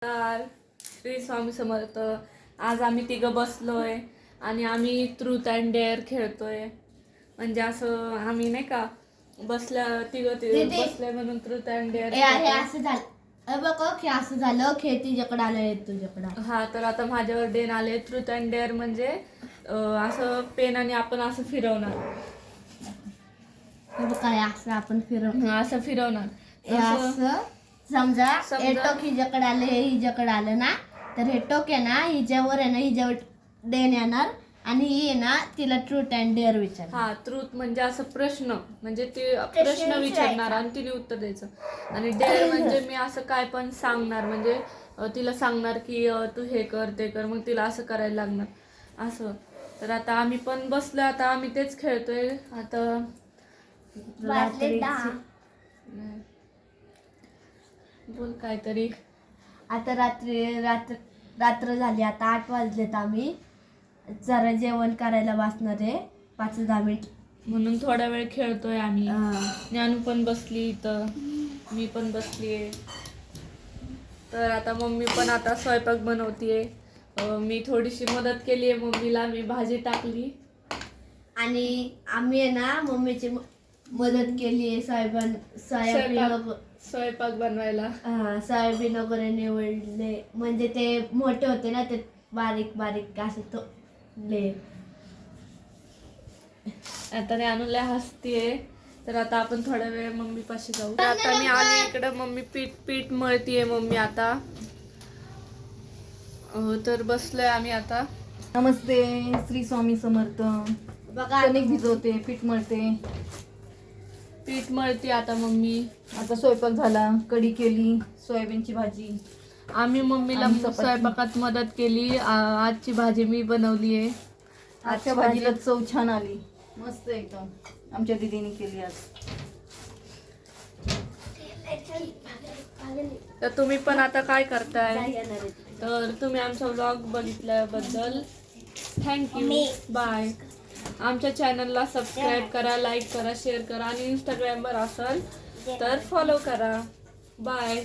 नमस्कार, श्री स्वामी समर्थ. आज आम्ही तिघं बसलोय आणि आम्ही ट्रूथ अँड डेअर खेळतोय. म्हणजे असं आम्ही नाही का तिघं बसलोय म्हणून ट्रूथ अँड डेअर. असं झालं बघ की असं झालं खेळ तुझ्याकडे आलंय तुझ्याकडे. हा, तर आता माझ्यावर डेन आले. ट्रूथ अँड डेअर म्हणजे असं पेन आणि आपण असं फिरवणार. काय असं आपण असं फिरवणार. असं समजा हे टोक हिच्याकडे आलं, हे हिच्याकडे आलं ना, तर हे टोक आहे ना हिच्यावर आहे ना, हिच्यावर डेन येणार आणि ही आहे ना तिला ट्रूथ अँड डेअर विचार. हा, ट्रूथ म्हणजे असं प्रश्न, म्हणजे ते प्रश्न विचारणार आणि तिने उत्तर द्यायचं. आणि डेअर म्हणजे मी असं काय पण सांगणार, म्हणजे तिला सांगणार की तू हे कर ते कर, मग तिला असं करायला लागणार असं. तर आता आम्ही पण बसलो, आता आम्ही तेच खेळतोय. आता बोल काहीतरी. आता रात्र झाली, आता 8 वाजलेत. आम्ही जरा जेवण करायला बसणार आहे 5-10 मिनिट, म्हणून थोडा वेळ खेळतोय आम्ही. ज्ञानू पण बसली इथं, मी पण बसलीये. तर आता मम्मी पण आता स्वयंपाक बनवतीये. मी थोडीशी मदत केली आहे मम्मीला, मी भाजी टाकली. आणि आम्ही आहे ना मम्मीची मदत केली आहे स्वयंपाक बनवायला. सोयाबीन वगैरे निवडले, म्हणजे ते मोठे होते ना, ते बारीक बारीक असे तो ले. आता ज्ञानूला हसतीये. तर आता आपण थोडा वेळ मम्मी पाशी जाऊ. आता मी आली इकडं, मम्मी पीठ मळतीये मम्मी आता. तर बसलोय आम्ही आता. नमस्ते, श्री स्वामी समर्थ. बघा कणिक भिजवते, पीठ मळते आता मम्मी. आता स्वयंपाक झाला, कढी केली, सोयाबीनची भाजी. आम्ही मम्मीला स्वयंपाकात मदत केली. आजची भाजी मी बनवली आहे. आजच्या भाजीला चव छान आली, मस्त एकदम. आमच्या दीदीने केली आज. तर तुम्ही पण आता काय करताय? तर तुम्ही आमचा व्लॉग बघितल्याबद्दल थँक्यू, बाय. आमच्या चॅनलला सबस्क्राईब करा, लाईक करा, शेअर करा आणि इंस्टाग्रामवर असाल तर फॉलो करा. बाय.